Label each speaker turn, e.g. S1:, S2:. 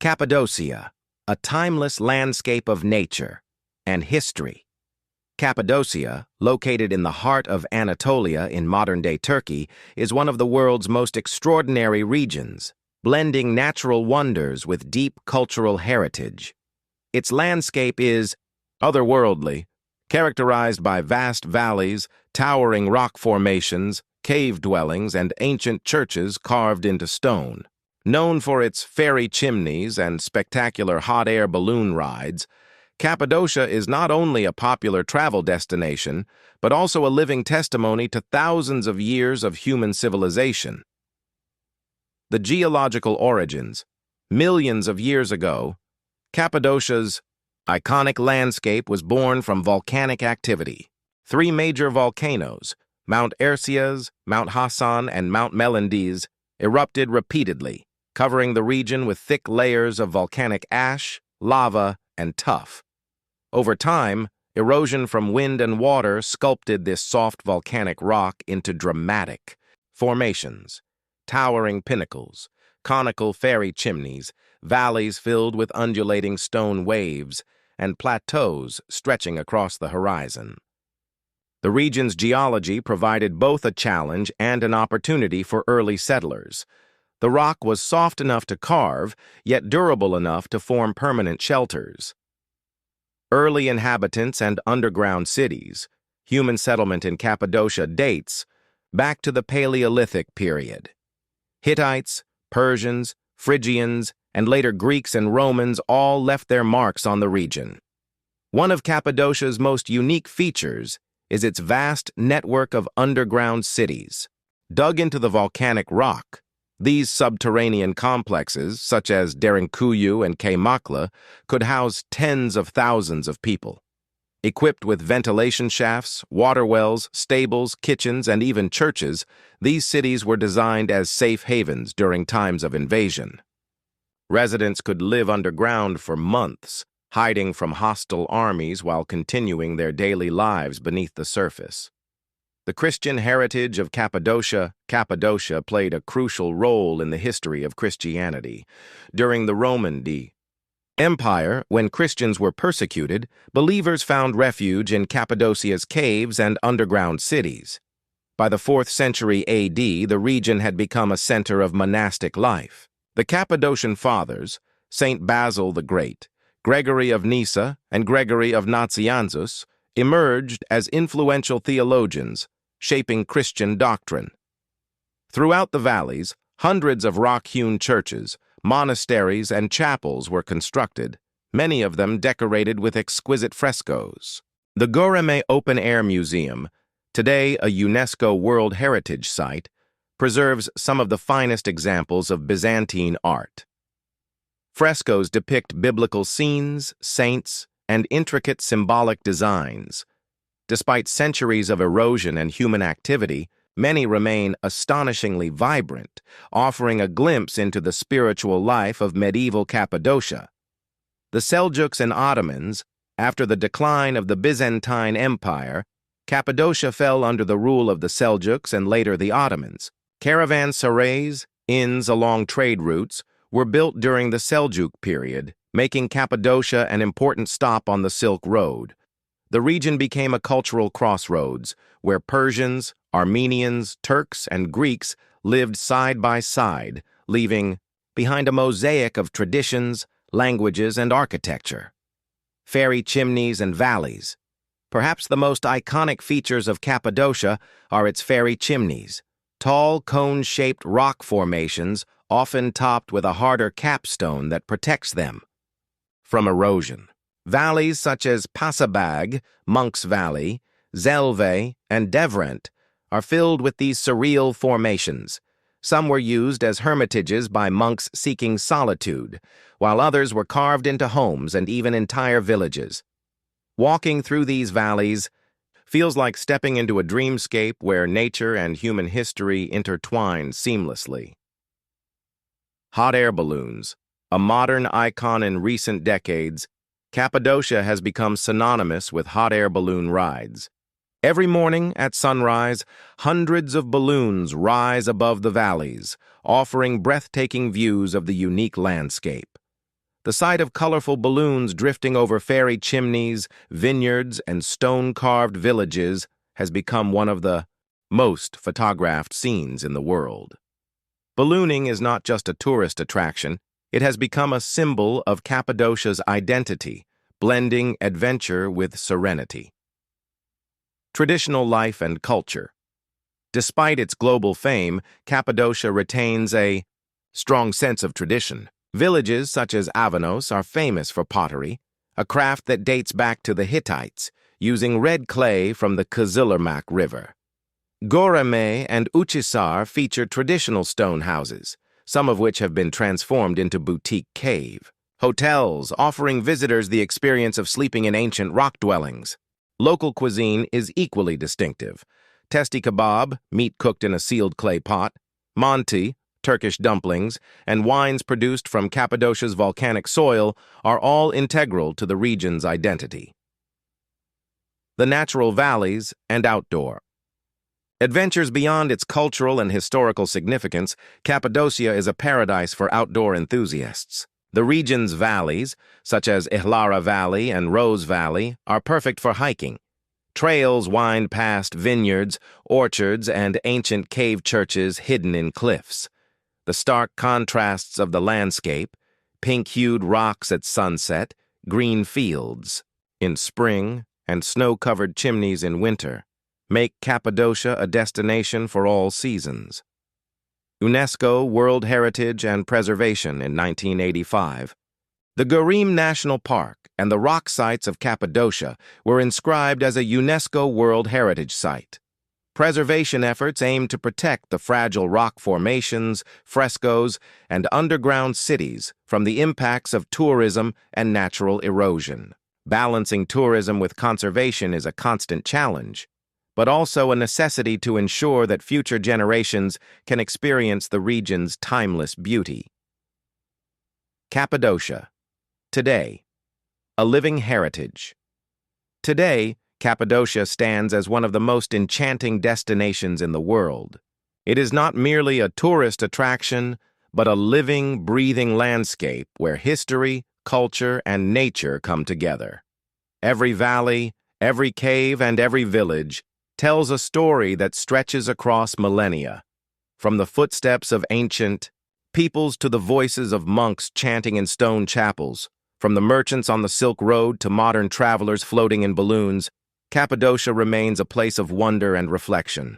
S1: Cappadocia, a timeless landscape of nature and history. Cappadocia, located in the heart of Anatolia in modern-day Turkey, is one of the world's most extraordinary regions, blending natural wonders with deep cultural heritage. Its landscape is otherworldly, characterized by vast valleys, towering rock formations, cave dwellings, and ancient churches carved into stone. Known for its fairy chimneys and spectacular hot air balloon rides, Cappadocia is not only a popular travel destination, but also a living testimony to thousands of years of human civilization. The geological origins. Millions of years ago, Cappadocia's iconic landscape was born from volcanic activity. Three major volcanoes, Mount Erciyes, Mount Hasan, and Mount Melendez, erupted repeatedly, covering the region with thick layers of volcanic ash, lava, and tuff. Over time, erosion from wind and water sculpted this soft volcanic rock into dramatic formations, towering pinnacles, conical fairy chimneys, valleys filled with undulating stone waves, and plateaus stretching across the horizon. The region's geology provided both a challenge and an opportunity for early settlers. The rock was soft enough to carve, yet durable enough to form permanent shelters. Early inhabitants and underground cities. Human settlement in Cappadocia dates back to the Paleolithic period. Hittites, Persians, Phrygians, and later Greeks and Romans all left their marks on the region. One of Cappadocia's most unique features is its vast network of underground cities. Dug into the volcanic rock, these subterranean complexes, such as Derinkuyu and Kaymakla, could house tens of thousands of people. Equipped with ventilation shafts, water wells, stables, kitchens, and even churches, these cities were designed as safe havens during times of invasion. Residents could live underground for months, hiding from hostile armies while continuing their daily lives beneath the surface. The Christian heritage of Cappadocia played a crucial role in the history of Christianity. During the Roman Empire, when Christians were persecuted, believers found refuge in Cappadocia's caves and underground cities. By the 4th century AD, the region had become a center of monastic life. The Cappadocian Fathers, Saint Basil the Great, Gregory of Nyssa, and Gregory of Nazianzus, emerged as influential theologians, shaping Christian doctrine. Throughout the valleys, hundreds of rock-hewn churches, monasteries, and chapels were constructed, many of them decorated with exquisite frescoes. The Göreme Open Air Museum, today a UNESCO World Heritage Site, preserves some of the finest examples of Byzantine art. Frescoes depict biblical scenes, saints, and intricate symbolic designs. Despite centuries of erosion and human activity, many remain astonishingly vibrant, offering a glimpse into the spiritual life of medieval Cappadocia. The Seljuks and Ottomans, after the decline of the Byzantine Empire, Cappadocia fell under the rule of the Seljuks and later the Ottomans. Caravanserais, inns along trade routes, were built during the Seljuk period, making Cappadocia an important stop on the Silk Road. The region became a cultural crossroads, where Persians, Armenians, Turks, and Greeks lived side by side, leaving behind a mosaic of traditions, languages, and architecture. Fairy chimneys and valleys. Perhaps the most iconic features of Cappadocia are its fairy chimneys, tall cone-shaped rock formations often topped with a harder capstone that protects them from erosion. Valleys such as Pasabag, Monk's Valley, Zelve, and Devrent are filled with these surreal formations. Some were used as hermitages by monks seeking solitude, while others were carved into homes and even entire villages. Walking through these valleys feels like stepping into a dreamscape where nature and human history intertwine seamlessly. Hot air balloons, a modern icon in recent decades, Cappadocia has become synonymous with hot air balloon rides. Every morning at sunrise, hundreds of balloons rise above the valleys, offering breathtaking views of the unique landscape. The sight of colorful balloons drifting over fairy chimneys, vineyards, and stone-carved villages has become one of the most photographed scenes in the world. Ballooning is not just a tourist attraction, it has become a symbol of Cappadocia's identity, blending adventure with serenity. Traditional life and culture. Despite its global fame, Cappadocia retains a strong sense of tradition. Villages such as Avanos are famous for pottery, a craft that dates back to the Hittites, using red clay from the Kızılırmak River. Göreme and Uçhisar feature traditional stone houses, some of which have been transformed into boutique cave hotels, offering visitors the experience of sleeping in ancient rock dwellings. Local cuisine is equally distinctive. Testi kebab, meat cooked in a sealed clay pot, manti, Turkish dumplings, and wines produced from Cappadocia's volcanic soil are all integral to the region's identity. The natural valleys and outdoor. Adventures beyond its cultural and historical significance, Cappadocia is a paradise for outdoor enthusiasts. The region's valleys, such as Ihlara Valley and Rose Valley, are perfect for hiking. Trails wind past vineyards, orchards, and ancient cave churches hidden in cliffs. The stark contrasts of the landscape, pink-hued rocks at sunset, green fields in spring, and snow-covered chimneys in winter, make Cappadocia a destination for all seasons. UNESCO World Heritage and Preservation in 1985. The Göreme National Park and the rock sites of Cappadocia were inscribed as a UNESCO World Heritage Site. Preservation efforts aim to protect the fragile rock formations, frescoes, and underground cities from the impacts of tourism and natural erosion. Balancing tourism with conservation is a constant challenge, but also a necessity to ensure that future generations can experience the region's timeless beauty. Cappadocia. Today, a living heritage. Today, Cappadocia stands as one of the most enchanting destinations in the world. It is not merely a tourist attraction, but a living, breathing landscape where history, culture, and nature come together. Every valley, every cave, and every village tells a story that stretches across millennia. From the footsteps of ancient peoples to the voices of monks chanting in stone chapels, from the merchants on the Silk Road to modern travelers floating in balloons, Cappadocia remains a place of wonder and reflection.